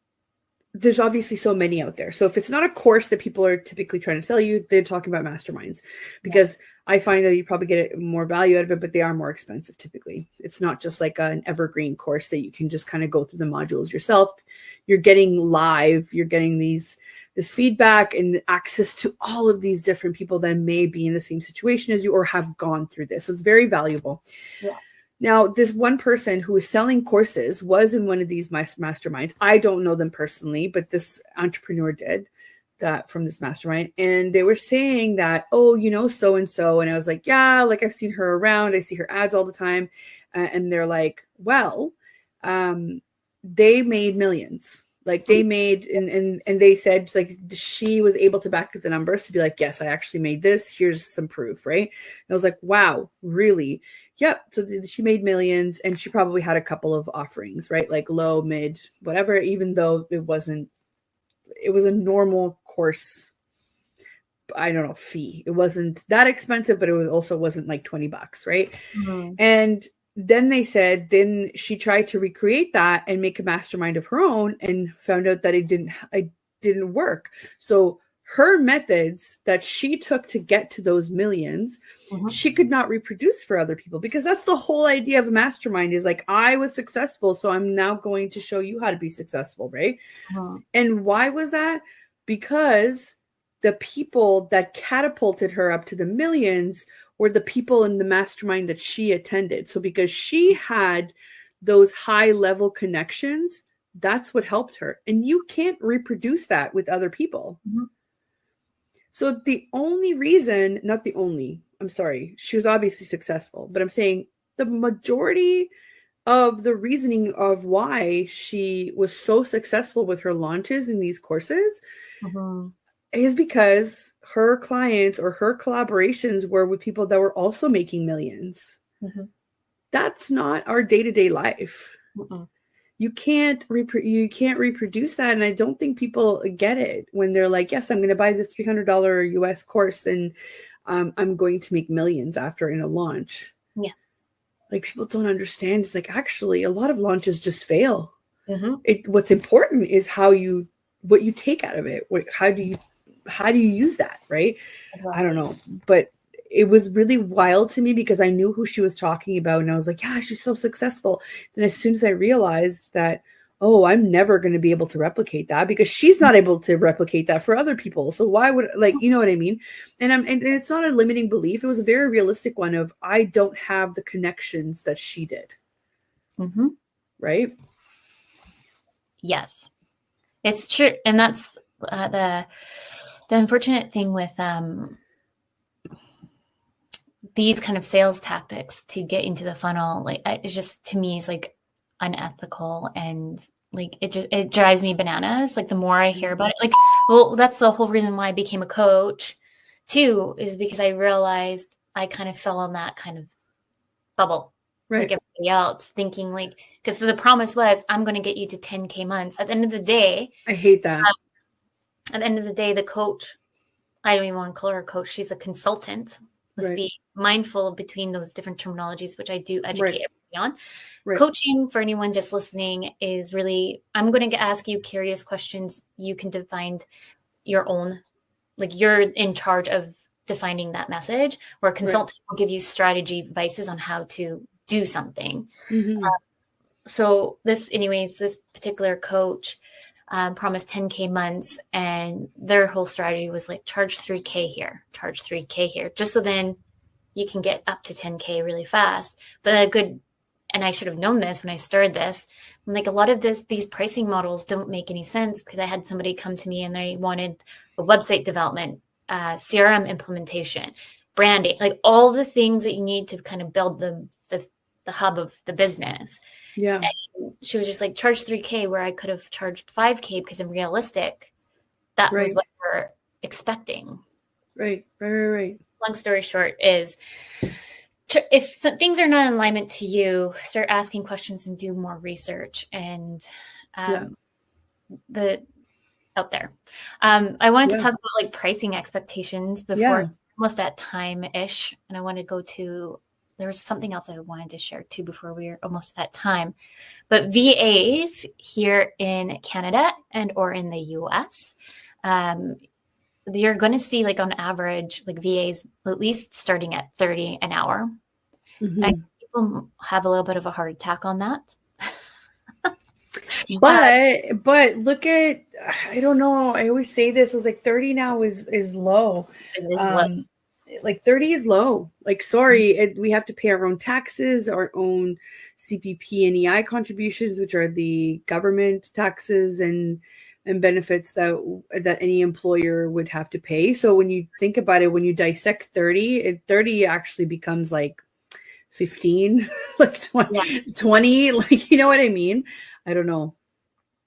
there's obviously so many out there. So if it's not a course that people are typically trying to sell you, they're talking about masterminds, because I find that you probably get more value out of it, but they are more expensive typically. It's not just like an evergreen course that you can just kind of go through the modules yourself. You're getting live, you're getting this feedback and access to all of these different people that may be in the same situation as you or have gone through this. So it's very valuable. Yeah. Now, this one person who was selling courses was in one of these masterminds. I don't know them personally, but this entrepreneur did that from this mastermind. And they were saying that, oh, you know, so-and-so. And I was like, yeah, like I've seen her around. I see her ads all the time. And they're like, well, they made millions. Like they made, and they said like she was able to back up the numbers to be like, yes, I actually made this. Here's some proof, right? And I was like, wow, really? Yep. So she made millions, and she probably had a couple of offerings, right? Like low, mid, whatever, even though it was a normal course, I don't know, fee. It wasn't that expensive, but it also wasn't like $20, right? Mm-hmm. And then then she tried to recreate that and make a mastermind of her own and found out that it didn't work. So her methods that she took to get to those millions, she could not reproduce for other people, because that's the whole idea of a mastermind, is like, I was successful, so I'm now going to show you how to be successful, right? And why was that? Because the people that catapulted her up to the millions were the people in the mastermind that she attended. So because she had those high level connections, that's what helped her. And you can't reproduce that with other people. So the only reason, not the only, I'm sorry, she was obviously successful, but I'm saying the majority of the reasoning of why she was so successful with her launches in these courses is because her clients or her collaborations were with people that were also making millions. That's not our day-to-day life. You can't reproduce that. And I don't think people get it when they're like, yes, I'm going to buy this $300 US course and I'm going to make millions after in a launch. Yeah. Like, people don't understand. It's like, actually, a lot of launches just fail. What's important is what you take out of it. How do you use that, right? I don't know, but it was really wild to me because I knew who she was talking about, and I was like, yeah, she's so successful. Then as soon as I realized that, oh, I'm never going to be able to replicate that, because she's not able to replicate that for other people. So why would, like, you know what I mean? And it's not a limiting belief. It was a very realistic one of, I don't have the connections that she did. Right? Yes, it's true. And that's the unfortunate thing with these kind of sales tactics to get into the funnel. Like, it's just, to me, is like unethical, and like it drives me bananas. Like, the more I hear about it, like, well, that's the whole reason why I became a coach too, is because I realized I kind of fell in that kind of bubble, like everybody else, thinking like, because the promise was, I'm going to get you to 10K months. At the end of the day, I hate that. At the end of the day, the coach, I don't even want to call her a coach, she's a consultant. Let's be mindful between those different terminologies, which I do educate everybody on. Coaching, for anyone just listening, is really, I'm going to ask you curious questions. You can define your own, like, you're in charge of defining that message, where a consultant will give you strategy advices on how to do something. So this particular coach promised 10K months, and their whole strategy was like, charge 3K here, just so then you can get up to 10K really fast. But and I should have known this when I started this, I'm like, a lot of these pricing models don't make any sense, because I had somebody come to me and they wanted a website development, CRM implementation, branding, like all the things that you need to kind of build the hub of the business. Yeah. And she was just like, charge 3K, where I could have charged 5K, because I'm realistic. That was what we're expecting. Right. Long story short is, if things are not in alignment to you, start asking questions and do more research and out there. I wanted to talk about like pricing expectations before. Almost at time-ish, and I want to go to there was something else I wanted to share too before we were almost at time. But VAs here in Canada and or in the US, you're going to see like on average, like VAs at least starting at 30 an hour. Mm-hmm. And people have a little bit of a heart attack on that. But look at, I don't know. I always say this, I was like 30 now is low. It is low. Like 30 is low. Like, sorry, we have to pay our own taxes, our own CPP and EI contributions, which are the government taxes and benefits that any employer would have to pay. So when you think about it, when you dissect 30, 30 actually becomes like 15, like 20, like, you know what I mean? I don't know.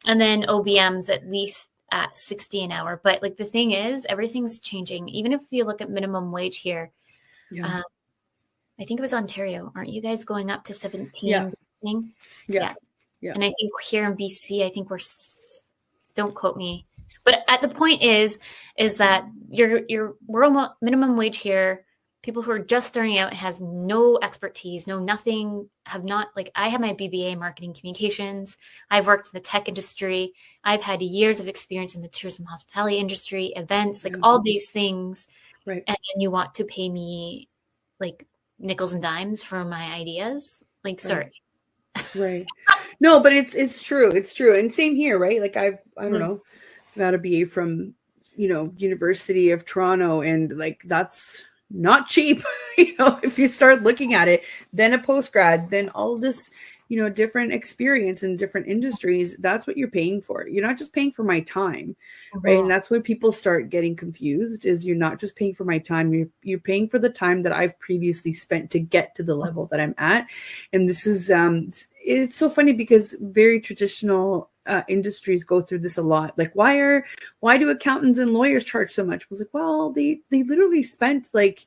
And then OBM's at least at 60 an hour. But like the thing is, everything's changing. Even if you look at minimum wage here, I think it was Ontario. Aren't you guys going up to 17? Yeah. And I think here in BC, I think don't quote me, but at the point is that we're almost minimum wage here. People who are just starting out and has no expertise, nothing, have not, like, I have my BBA in marketing communications. I've worked in the tech industry. I've had years of experience in the tourism hospitality industry, events, like all these things. Right. And then you want to pay me like nickels and dimes for my ideas. Like, sorry. Right. No, but it's true. It's true. And same here, right? Like I don't know, got a BA from, University of Toronto, and like, that's not cheap, if you start looking at it, then a postgrad, then all this, different experience in different industries. That's what you're paying for. You're not just paying for my time, right? And that's when people start getting confused, is you're not just paying for my time. You're paying for the time that I've previously spent to get to the level that I'm at. And this is, it's so funny because very traditional industries go through this a lot. Like, why do accountants and lawyers charge so much? I was like, well, they literally spent like,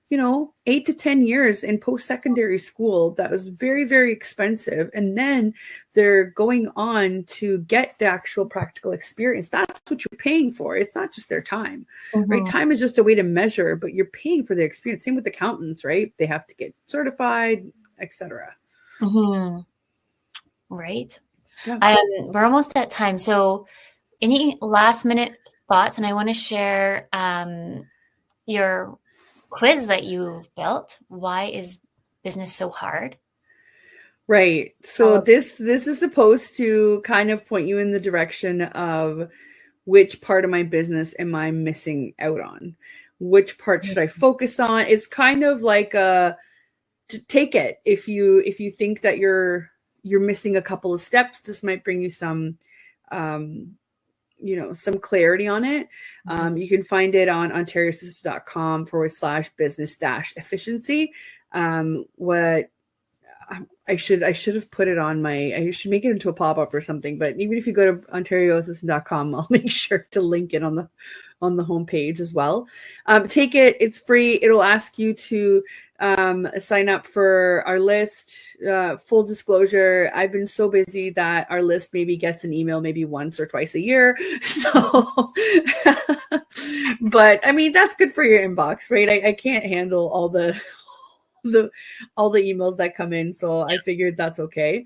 8 to 10 years in post-secondary school. That was very, very expensive. And then they're going on to get the actual practical experience. That's what you're paying for. It's not just their time, right? Time is just a way to measure, but you're paying for the experience. Same with accountants, right? They have to get certified, etc. Right. Yeah. We're almost at time. So any last minute thoughts? And I want to share your quiz that you built. Why is business so hard? Right. So this is supposed to kind of point you in the direction of which part of my business am I missing out on? Which part should I focus on? It's kind of like to take it. If you think that you're missing a couple of steps, this might bring you some some clarity on it. You can find it on ontariosystem.com/business-efficiency. What I should have put it on I should make it into a pop-up or something, but even if you go to ontariosystem.com, I'll make sure to link it on the homepage as well. Take it. It's free. It'll ask you to sign up for our list. Full disclosure, I've been so busy that our list maybe gets an email maybe once or twice a year. So, but I mean, that's good for your inbox, right? I can't handle all the emails that come in. So I figured that's okay.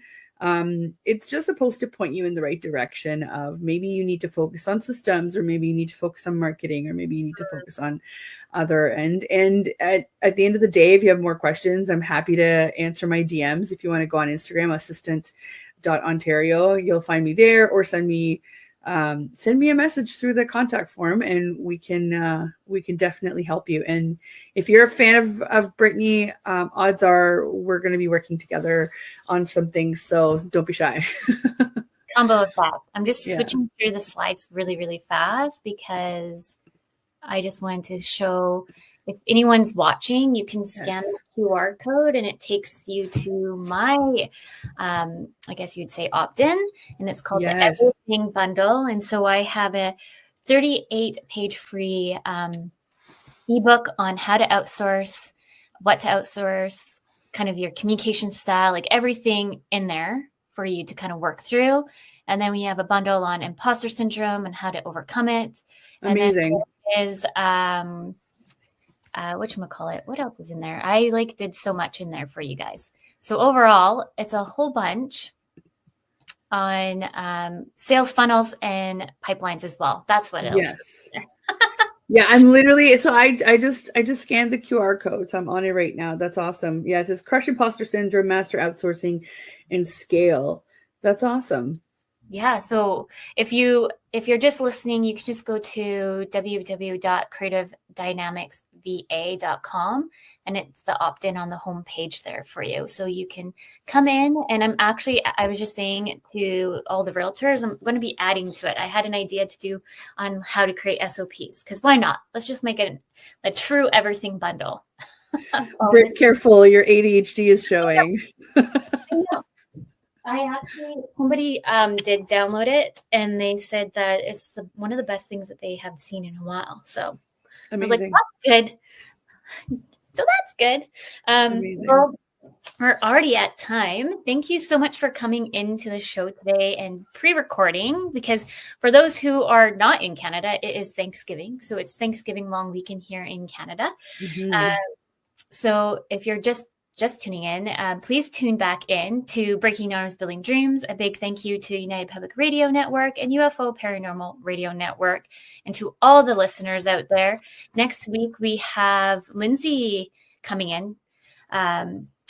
It's just supposed to point you in the right direction of maybe you need to focus on systems, or maybe you need to focus on marketing, or maybe you need to focus on other. And at the end of the day, if you have more questions, I'm happy to answer my DMs. If you want to go on Instagram, assistant.ontario, you'll find me there, or send me a message through the contact form, and we can definitely help you. And if you're a fan of Brittany, odds are we're going to be working together on some things, so don't be shy. Combo effect. I'm just switching through the slides really, really fast because I just wanted to show, if anyone's watching, you can scan the QR code and it takes you to my, I guess you'd say opt-in, and it's called the Everything Bundle. And so I have a 38-page free ebook on how to outsource, what to outsource, kind of your communication style, like everything in there for you to kind of work through. And then we have a bundle on imposter syndrome and how to overcome it. Amazing. And then there is whatchamacallit, what else is in there? I did so much in there for you guys. So overall, it's a whole bunch on sales funnels and pipelines as well. That's what else. Yes. Yeah, I'm literally, so I just scanned the QR code. So I'm on it right now. That's awesome. Yeah, it says crush imposter syndrome, master outsourcing, and scale. That's awesome. Yeah. So if you're just listening, you can just go to www.creativedynamicsva.com, and it's the opt-in on the home page there for you. So you can come in, and I was just saying to all the realtors, I'm going to be adding to it. I had an idea to do on how to create SOPs, because why not? Let's just make it a true everything bundle. Be careful, your ADHD is showing. Somebody did download it, and they said that it's one of the best things that they have seen in a while. So amazing. I was like, that's good. So that's good. Amazing. Well, we're already at time. Thank you so much for coming into the show today and pre-recording, because for those who are not in Canada, it is Thanksgiving. So it's Thanksgiving long weekend here in Canada. Mm-hmm. So if you're just tuning in, please tune back in to Breaking Norms, Building Dreams. A big thank you to United Public Radio Network and UFO Paranormal Radio Network, and to all the listeners out there. Next week, we have Lindsay coming in.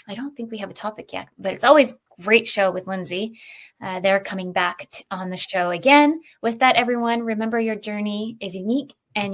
I don't think we have a topic yet, but it's always a great show with Lindsay. They're coming back on the show again. With that, everyone, remember your journey is unique and your